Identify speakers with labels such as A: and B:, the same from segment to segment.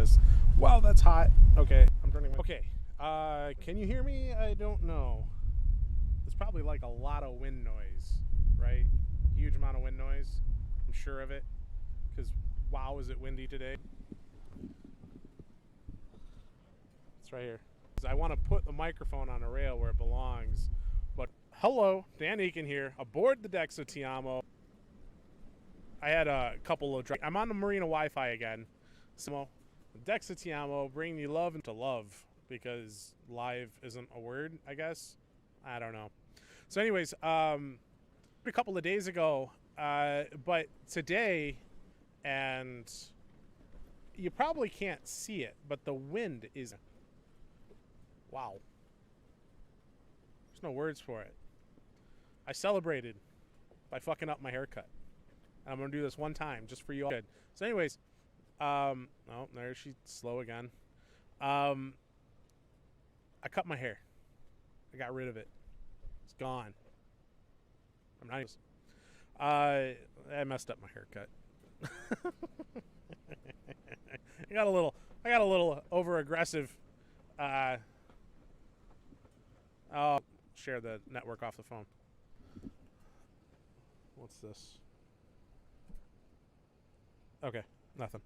A: this. Wow, that's hot. Okay, I'm turning my... Okay, can you hear me? I don't know. It's probably like a lot of wind noise, right? Huge amount of wind noise. I'm sure of it. Because, wow, is it windy today? It's right here. I want to put the microphone on a rail where it belongs. But, hello, Dan Eakin here, aboard the Dexo Ti Amo. I had a couple of... I'm on the Marina Wi-Fi again. So, Dexo Ti Amo, bringing you love into love. Because live isn't a word, I guess. I don't know. So anyways, a couple of days ago, but today, and you probably can't see it, but the wind is... Wow. There's no words for it. I celebrated by fucking up my haircut. And I'm going to do this one time, just for you all. Good. So anyways, oh, there she's slow again. I cut my hair. I got rid of it. It's gone. I'm not even... I messed up my haircut. I got a little over aggressive. I'll share the network off the phone. What's this? Okay, nothing.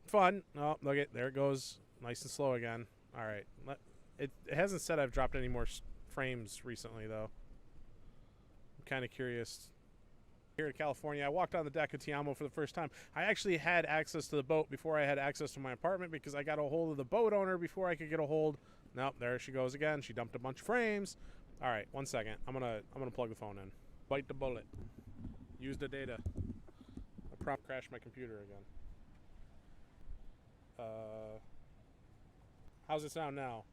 A: Fun. Oh, look it. There it goes. Nice and slow again. All right. It hasn't said I've dropped any more frames recently, though. I'm kind of curious. Here in California, I walked on the deck of Ti Amo for the first time. I actually had access to the boat before I had access to my apartment because I got a hold of the boat owner before I could get a hold. Nope, there she goes again. She dumped a bunch of frames. All right, 1 second. I'm gonna plug the phone in. Bite the bullet. Use the data. I probably crashed my computer again. How's it sound now?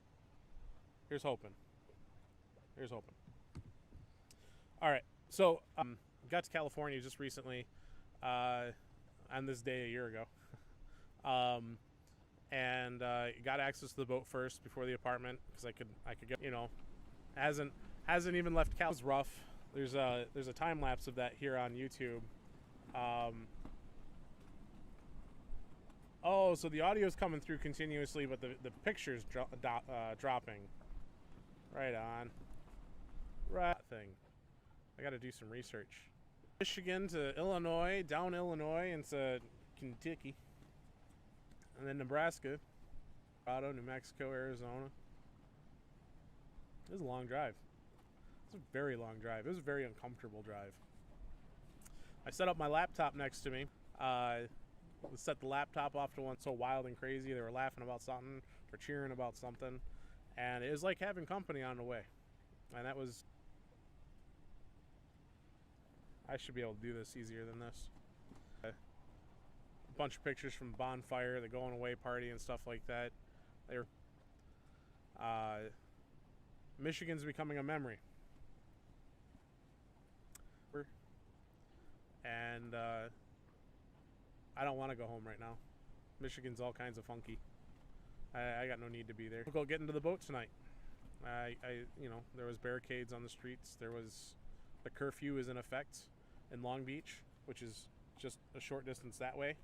A: Here's hoping. Here's hoping. All right, so got to California just recently, on this day a year ago, and got access to the boat first before the apartment because I could get, you know, hasn't even left Cal. It was rough. There's a time lapse of that here on YouTube. Oh, so the audio's coming through continuously, but the picture's dropping. Right on. Right thing. I got to do some research. Michigan to Illinois, down Illinois into Kentucky, and then Nebraska, Colorado, New Mexico, Arizona. It was a long drive. It was a very long drive. It was a very uncomfortable drive. I set up my laptop next to me. Set the laptop off to one so wild and crazy. They were laughing about something or cheering about something, and it was like having company on the way. And that was... I should be able to do this easier than this. A bunch of pictures from bonfire, the going away party and stuff like that. They were, Michigan's becoming a memory. And I don't want to go home right now. Michigan's all kinds of funky. I got no need to be there. We'll go get into the boat tonight. You know, there was barricades on the streets. There was... The curfew is in effect in Long Beach, which is just a short distance that way.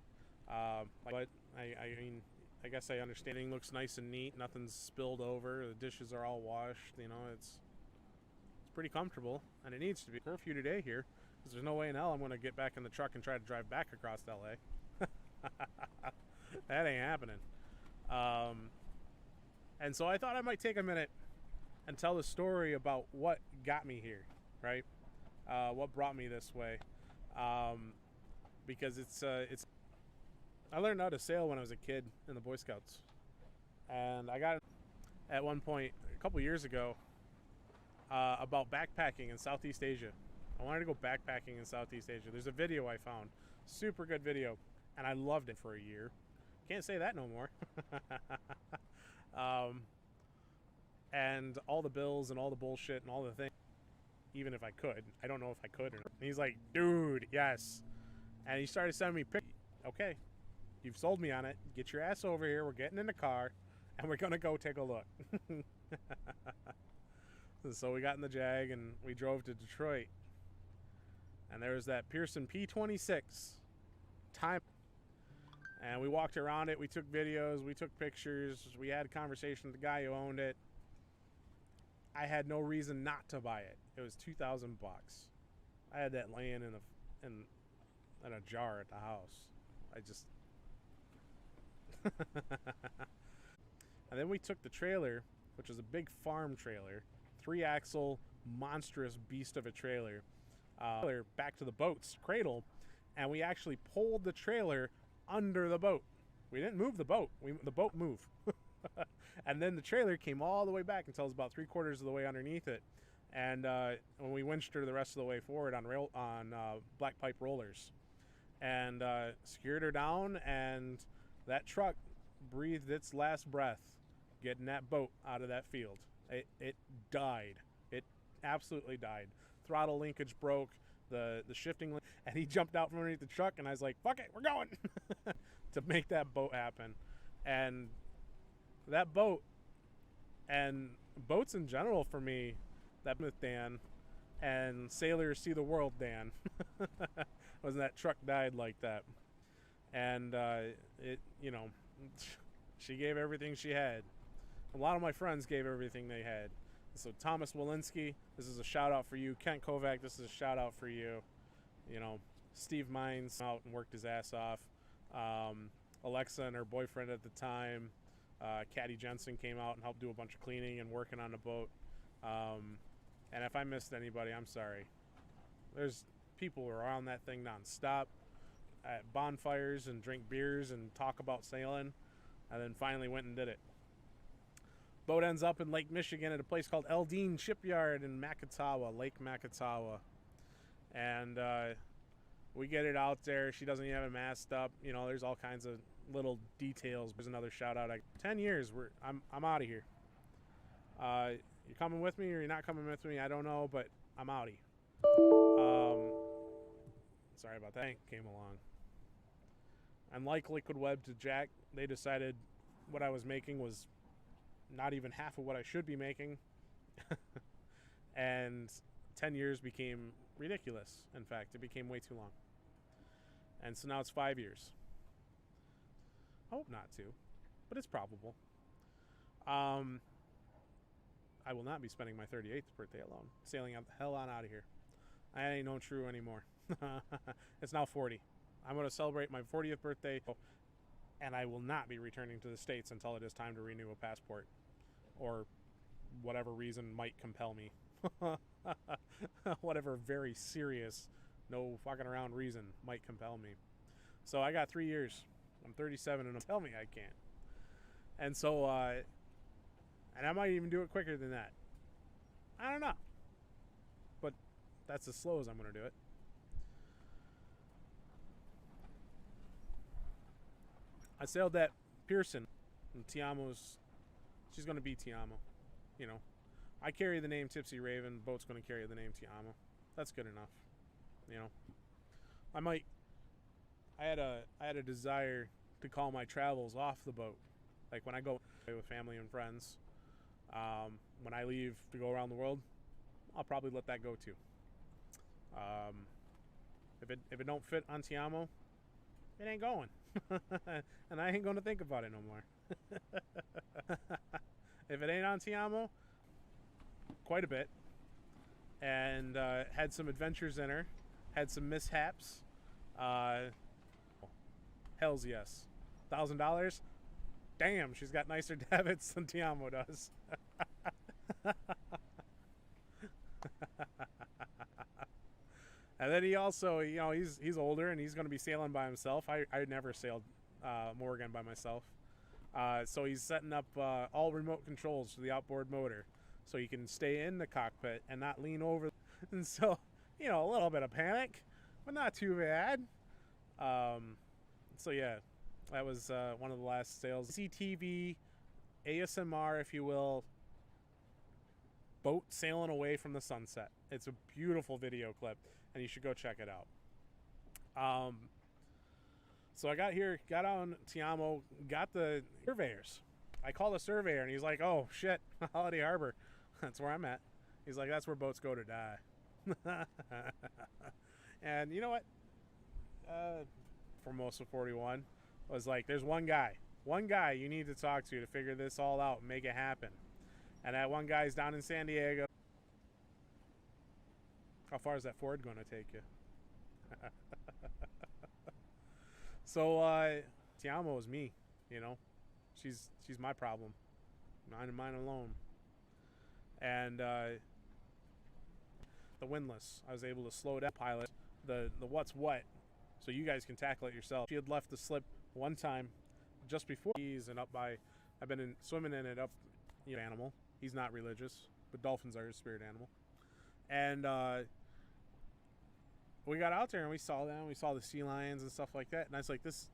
A: But I mean, I guess I understand. It looks nice and neat. Nothing's spilled over. The dishes are all washed. You know, it's pretty comfortable, and it needs to be. Curfew today here, because there's no way in hell I'm going to get back in the truck and try to drive back across LA. That ain't happening. And so I thought I might take a minute and tell the story about what got me here, right? What brought me this way, because it's I learned how to sail when I was a kid in the Boy Scouts, and I got at one point a couple years ago about backpacking in Southeast Asia. I wanted to go backpacking in Southeast Asia. There's a video I found, super good video, and I loved it for a year. Can't say that no more. And all the bills and all the bullshit and all the things. Even if I could. I don't know if I could or not. And he's like, dude, yes. And he started sending me pictures. Okay, you've sold me on it. Get your ass over here. We're getting in the car, and we're going to go take a look. So we got in the Jag, and we drove to Detroit. And there was that Pearson P-26 time. And we walked around it. We took videos. We took pictures. We had a conversation with the guy who owned it. I had no reason not to buy it. It was $2,000. I had that laying in a jar at the house. I just. And then we took the trailer, which was a big farm trailer, 3-axle, monstrous beast of a trailer, back to the boat's cradle, and we actually pulled the trailer under the boat. We didn't move the boat. The boat moved. And then the trailer came all the way back until it was about 3/4 of the way underneath it. And when we winched her the rest of the way forward on black pipe rollers, and secured her down, and that truck breathed its last breath getting that boat out of that field. It died. It absolutely died. Throttle linkage broke, the shifting, and he jumped out from underneath the truck, and I was like, fuck it, we're going to make that boat happen. And that boat, and boats in general for me, that with Dan, and sailors see the world Dan, wasn't that truck died like that. And it, you know, she gave everything she had. A lot of my friends gave everything they had. So Thomas Walensky, this is a shout out for you. Kent Kovac, this is a shout out for you. You know, Steve Mines out and worked his ass off. Alexa and her boyfriend at the time, Caddy Jensen, came out and helped do a bunch of cleaning and working on the boat. And if I missed anybody, I'm sorry. There's people around that thing nonstop at bonfires and drink beers and talk about sailing, and then finally went and did it. Boat ends up in Lake Michigan at a place called Eldine Shipyard in Makatawa, Lake Makatawa. And we get it out there. She doesn't even have it masked up. You know, there's all kinds of little details. There's another shout out. 10 years, I'm out of here. You're coming with me or you're not coming with me? I don't know, but I'm outie. Sorry about that. Tank came along. And like Liquid Web to Jack, they decided what I was making was not even half of what I should be making. And 10 years became ridiculous. In fact, it became way too long. And so now it's 5 years. I hope not to, but it's probable. I will not be spending my 38th birthday alone. Sailing out the hell on out of here. I ain't no true anymore. It's now 40. I'm going to celebrate my 40th birthday, and I will not be returning to the States until it is time to renew a passport, or whatever reason might compel me. Whatever very serious, no fucking around reason might compel me. So I got 3 years. I'm 37, and tell me I can't. And so, and I might even do it quicker than that. I don't know. But that's as slow as I'm going to do it. I sailed that Pearson, and Tiamo's, she's going to be Tiamo. You know, I carry the name Tipsy Raven, the boat's going to carry the name Tiamo. That's good enough. You know, I had a desire to call my travels off the boat. Like when I go with family and friends, when I leave to go around the world, I'll probably let that go too. If it don't fit on Tiamo, it ain't going. And I ain't going to think about it no more. If it ain't on Tiamo, quite a bit. And had some adventures in her. Had some mishaps. Hells yes. $1,000? Damn, she's got nicer debits than Tiamo does. And then he also, you know, he's older and he's going to be sailing by himself. I never sailed Morgan by myself. So he's setting up all remote controls for the outboard motor so he can stay in the cockpit and not lean over. And so, you know, a little bit of panic, but not too bad. So yeah, that was one of the last sails. CTV, ASMR, if you will. Boat sailing away from the sunset. It's a beautiful video clip, and you should go check it out. So I got on Tiamo, got the surveyors. I called the surveyor, and he's like, "Oh shit, Holiday Harbor, that's where I'm at." He's like, "That's where boats go to die." And you know what? For most of 41, was like, there's one guy you need to talk to figure this all out and make it happen. And that one guy's down in San Diego. How far is that Ford going to take you? So Tiamo is me, you know. She's my problem. Mine alone. And the windlass, I was able to slow down pilot the what's what, so you guys can tackle it yourself. She had left the slip one time just before and up by, I've been swimming in it up, you know, animal. He's not religious, but dolphins are his spirit animal. And we got out there and we saw them. We saw the sea lions and stuff like that. And I was like, this,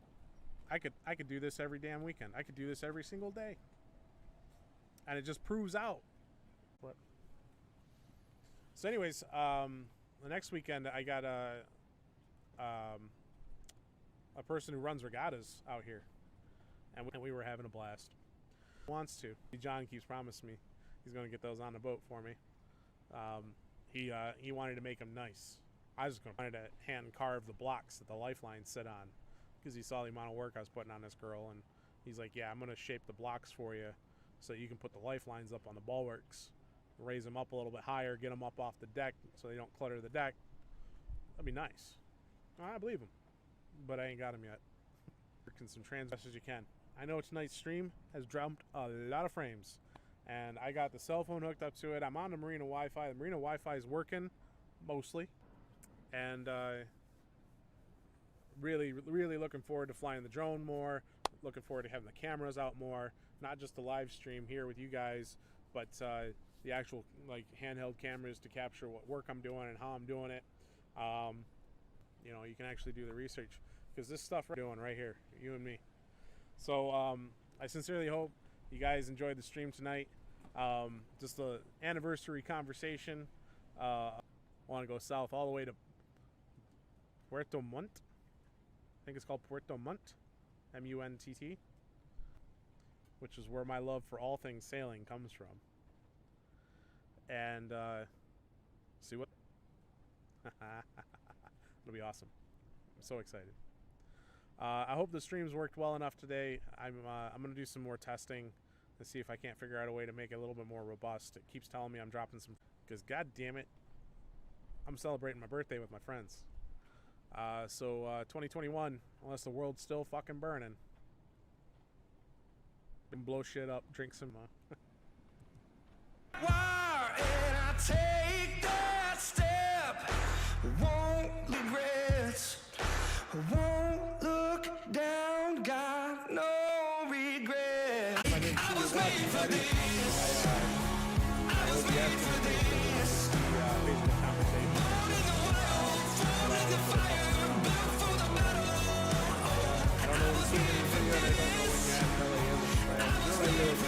A: I could do this every damn weekend. I could do this every single day. And it just proves out. What? So anyways, the next weekend I got a person who runs regattas out here, and we were having a blast. Wants to. John keeps promising me he's going to get those on the boat for me. He wanted to make them nice. I was going to hand carve the blocks that the lifelines sit on, because he saw the amount of work I was putting on this girl, and he's like, yeah, I'm going to shape the blocks for you so you can put the lifelines up on the bulwarks, raise them up a little bit higher, get them up off the deck so they don't clutter the deck. That'd be nice. I believe him, but I ain't got him yet. Working some trans best as you can. I know tonight's stream has jumped a lot of frames, and I got the cell phone hooked up to it. I'm on the Marina Wi-Fi. The Marina Wi-Fi is working mostly, and really looking forward to flying the drone more. Looking forward to having the cameras out more, not just the live stream here with you guys, but the actual like handheld cameras to capture what work I'm doing and how I'm doing it. You know, you can actually do the research, because this stuff we're doing right here, you and me. So I sincerely hope you guys enjoyed the stream tonight. Just the anniversary conversation. Want to go south all the way to Puerto Montt. I think it's called Puerto Montt, M-U-N-T-T, which is where my love for all things sailing comes from. And see what it'll be awesome. I'm so excited. I hope the streams worked well enough today. I'm gonna do some more testing and see if I can't figure out a way to make it a little bit more robust. It keeps telling me I'm dropping some, because god damn it, I'm celebrating my birthday with my friends. So 2021, unless the world's still fucking burning, and blow shit up, drink some
B: Why did I take that step? Won't regret, won't look down, got no regret. I was made for this, I was made for this. Born in the wild, thrown in the fire, built for the battle. I was made for this, I was made for this.